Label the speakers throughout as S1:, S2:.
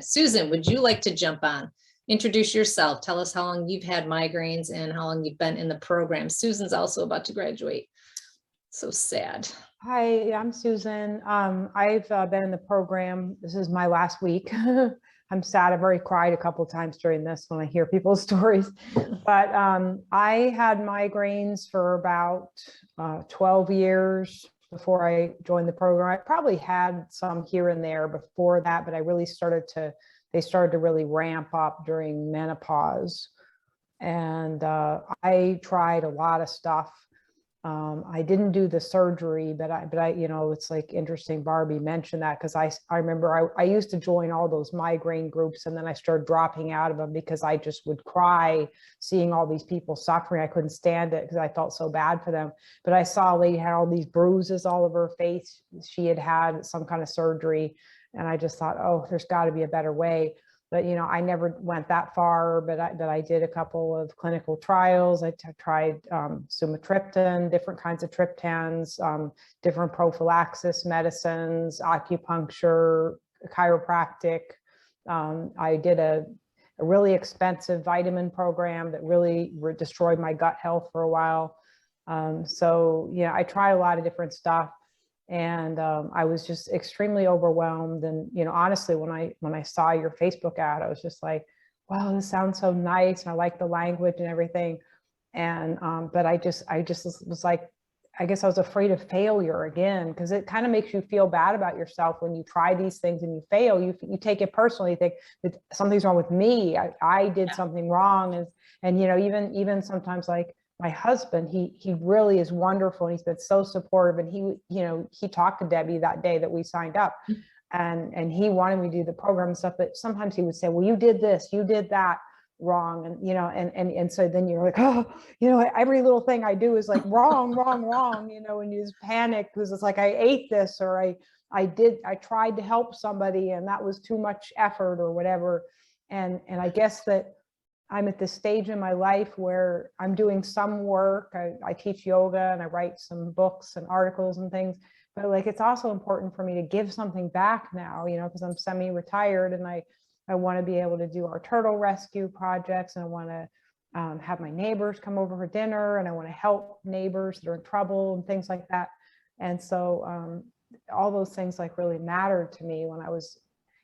S1: Susan, would you like to jump on? Introduce yourself. Tell us how long you've had migraines and how long you've been in the program. Susan's also about to graduate. So sad.
S2: Hi, I'm Susan. I've been in the program. This is my last week. I'm sad. I've already cried a couple of times during this when I hear people's stories. But I had migraines for about 12 years before I joined the program. I probably had some here and there before that, but I really they started to really ramp up during menopause. And I tried a lot of stuff. I didn't do the surgery, but I, it's like interesting Barbie mentioned that, because I remember I used to join all those migraine groups, and then I started dropping out of them because I just would cry seeing all these people suffering. I couldn't stand it because I felt so bad for them. But I saw a lady had all these bruises all over her face. She had had some kind of surgery, and I just thought, oh, there's got to be a better way. But, I never went that far, but I did a couple of clinical trials. I tried sumatriptan, different kinds of triptans, different prophylaxis medicines, acupuncture, chiropractic. I did a really expensive vitamin program that really destroyed my gut health for a while. So, I tried a lot of different stuff. And I was just extremely overwhelmed. And, honestly, when I saw your Facebook ad, I was just like, wow, this sounds so nice. And I like the language and everything. And, but I just was like, I guess I was afraid of failure again, because it kind of makes you feel bad about yourself when you try these things and you fail. You take it personally. You think that something's wrong with me. I did something wrong. And, even sometimes, like, my husband, he really is wonderful, and he's been so supportive. And he talked to Debbie that day that we signed up, and he wanted me to do the program and stuff. But sometimes he would say, well, you did this, you did that wrong. And so then you're like, oh, every little thing I do is like wrong, and you just panic because it's like, I ate this, or I tried to help somebody and that was too much effort or whatever. And I guess that I'm at this stage in my life where I'm doing some work. I teach yoga and I write some books and articles and things, but like, it's also important for me to give something back now, because I'm semi-retired, and I want to be able to do our turtle rescue projects, and I want to have my neighbors come over for dinner, and I want to help neighbors that are in trouble and things like that. And so all those things like really mattered to me when I was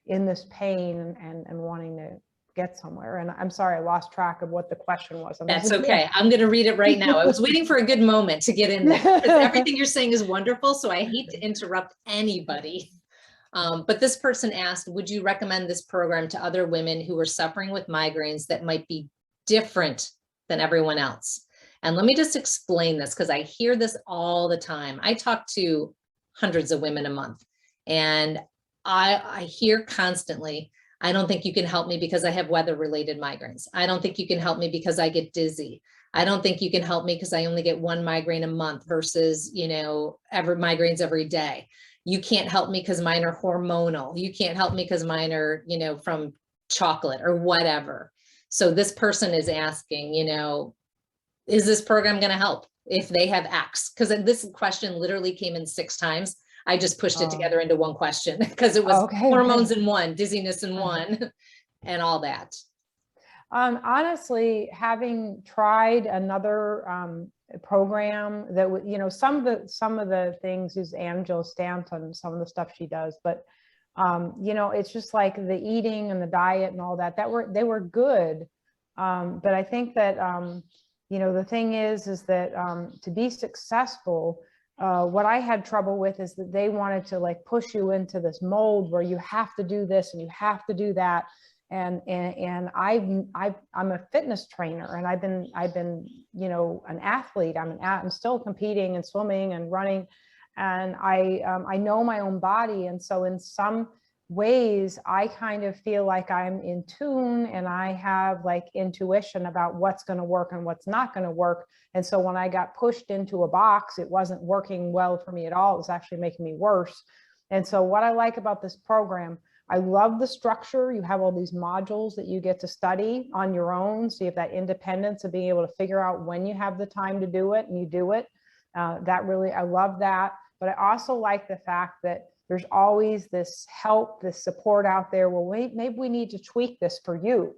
S2: in this pain and wanting to get somewhere. And I'm sorry, I lost track of what the question was.
S1: That's okay. I'm going to read it right now. I was waiting for a good moment to get in there, because everything you're saying is wonderful. So I hate to interrupt anybody. But this person asked, would you recommend this program to other women who are suffering with migraines that might be different than everyone else? And let me just explain this, because I hear this all the time. I talk to hundreds of women a month, and I hear constantly, I don't think you can help me because I have weather-related migraines. I don't think you can help me because I get dizzy. I don't think you can help me because I only get one migraine a month versus, migraines every day. You can't help me because mine are hormonal. You can't help me because mine are, from chocolate or whatever. So this person is asking, is this program going to help if they have X? Because this question literally came in 6 times. I just pushed it together into one question because it was hormones in one, dizziness in one, and all that.
S2: Honestly, having tried another program that would, some of the things is Angela Stanton, some of the stuff she does, but it's just like the eating and the diet and all that they were good. But I think that the thing is that to be successful, what I had trouble with is that they wanted to like push you into this mold where you have to do this and you have to do that. And I'm a fitness trainer, and I've been an athlete. I'm still competing and swimming and running, and I know my own body. And so in some ways I kind of feel like I'm in tune, and I have like intuition about what's going to work and what's not going to work. And so when I got pushed into a box, it wasn't working well for me at all. It was actually making me worse. And so what I like about this program, I love the structure. You have all these modules that you get to study on your own. So you have that independence of being able to figure out when you have the time to do it, and you do it. I love that. But I also like the fact that there's always this help, this support out there. Well, wait, maybe we need to tweak this for you,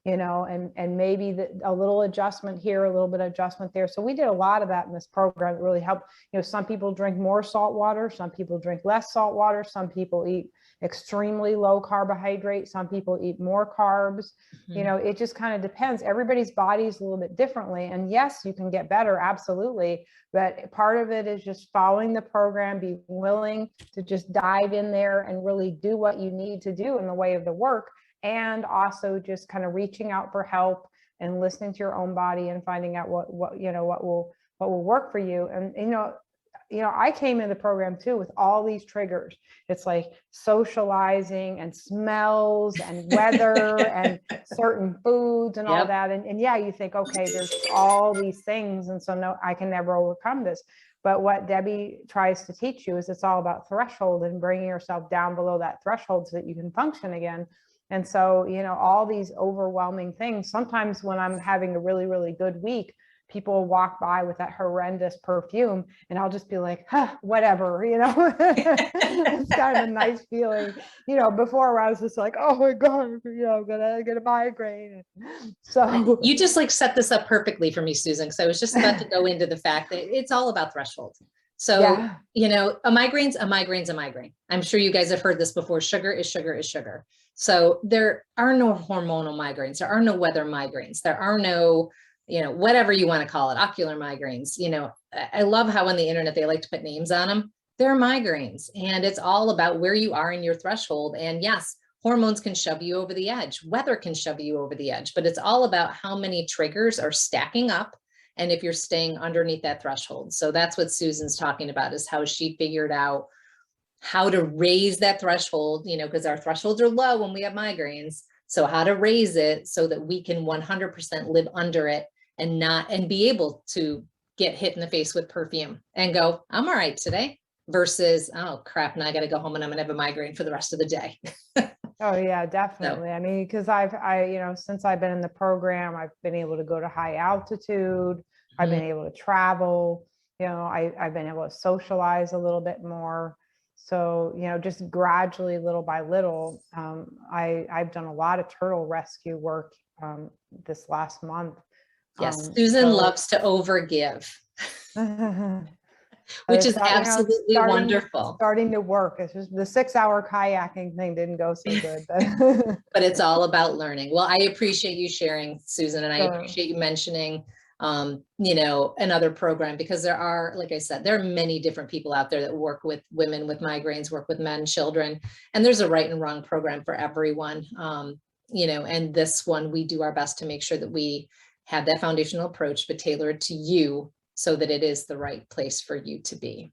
S2: you know, and maybe a little adjustment here, a little bit of adjustment there. So we did a lot of that in this program. It really helped. You know, some people drink more salt water, some people drink less salt water, some people eat extremely low carbohydrate, some people eat more carbs. You know, it just kind of depends. Everybody's body is a little bit differently. And yes, you can get better, absolutely. But part of it is just following the program, be willing to just dive in there and really do what you need to do in the way of the work. And also just kind of reaching out for help and listening to your own body and finding out what will work for you. And, I came in the program too with all these triggers. It's like socializing and smells and weather and certain foods and all that. And yeah, you think, okay, there's all these things. And so no, I can never overcome this. But what Debbie tries to teach you is it's all about threshold and bringing yourself down below that threshold so that you can function again. And so, all these overwhelming things, sometimes when I'm having a really, really good week, people walk by with that horrendous perfume and I'll just be like, whatever, it's kind of a nice feeling, before I was just like, oh my God, I'm gonna get a migraine. So
S1: you just like set this up perfectly for me, Susan. So I was just about to go into the fact that it's all about threshold. So, a migraine's a migraine. I'm sure you guys have heard this before. Sugar is sugar is sugar. So there are no hormonal migraines. There are no weather migraines. There are no, whatever you want to call it, ocular migraines. I love how on the internet, they like to put names on them. They're migraines, and it's all about where you are in your threshold. And yes, hormones can shove you over the edge. Weather can shove you over the edge, but it's all about how many triggers are stacking up and if you're staying underneath that threshold. So that's what Susan's talking about, is how she figured out how to raise that threshold, because our thresholds are low when we have migraines. So how to raise it so that we can 100% live under it and be able to get hit in the face with perfume and go, I'm all right today, versus, oh crap, now I got to go home and I'm gonna have a migraine for the rest of the day.
S2: Oh yeah, definitely. I mean, because since I've been in the program, I've been able to go to high altitude. I've been able to travel, I've been able to socialize a little bit more. So, just gradually, little by little, I've done a lot of turtle rescue work this last month.
S1: Yes, Susan loves to overgive. Which is absolutely wonderful.
S2: Starting to work. It's just the 6-hour kayaking thing didn't go so good, but
S1: but it's all about learning. Well, I appreciate you sharing, Susan, and I appreciate you mentioning, another program, because there are, like I said, there are many different people out there that work with women with migraines, work with men, children, and there's a right and wrong program for everyone. And this one, we do our best to make sure that we have that foundational approach, but tailored to you so that it is the right place for you to be.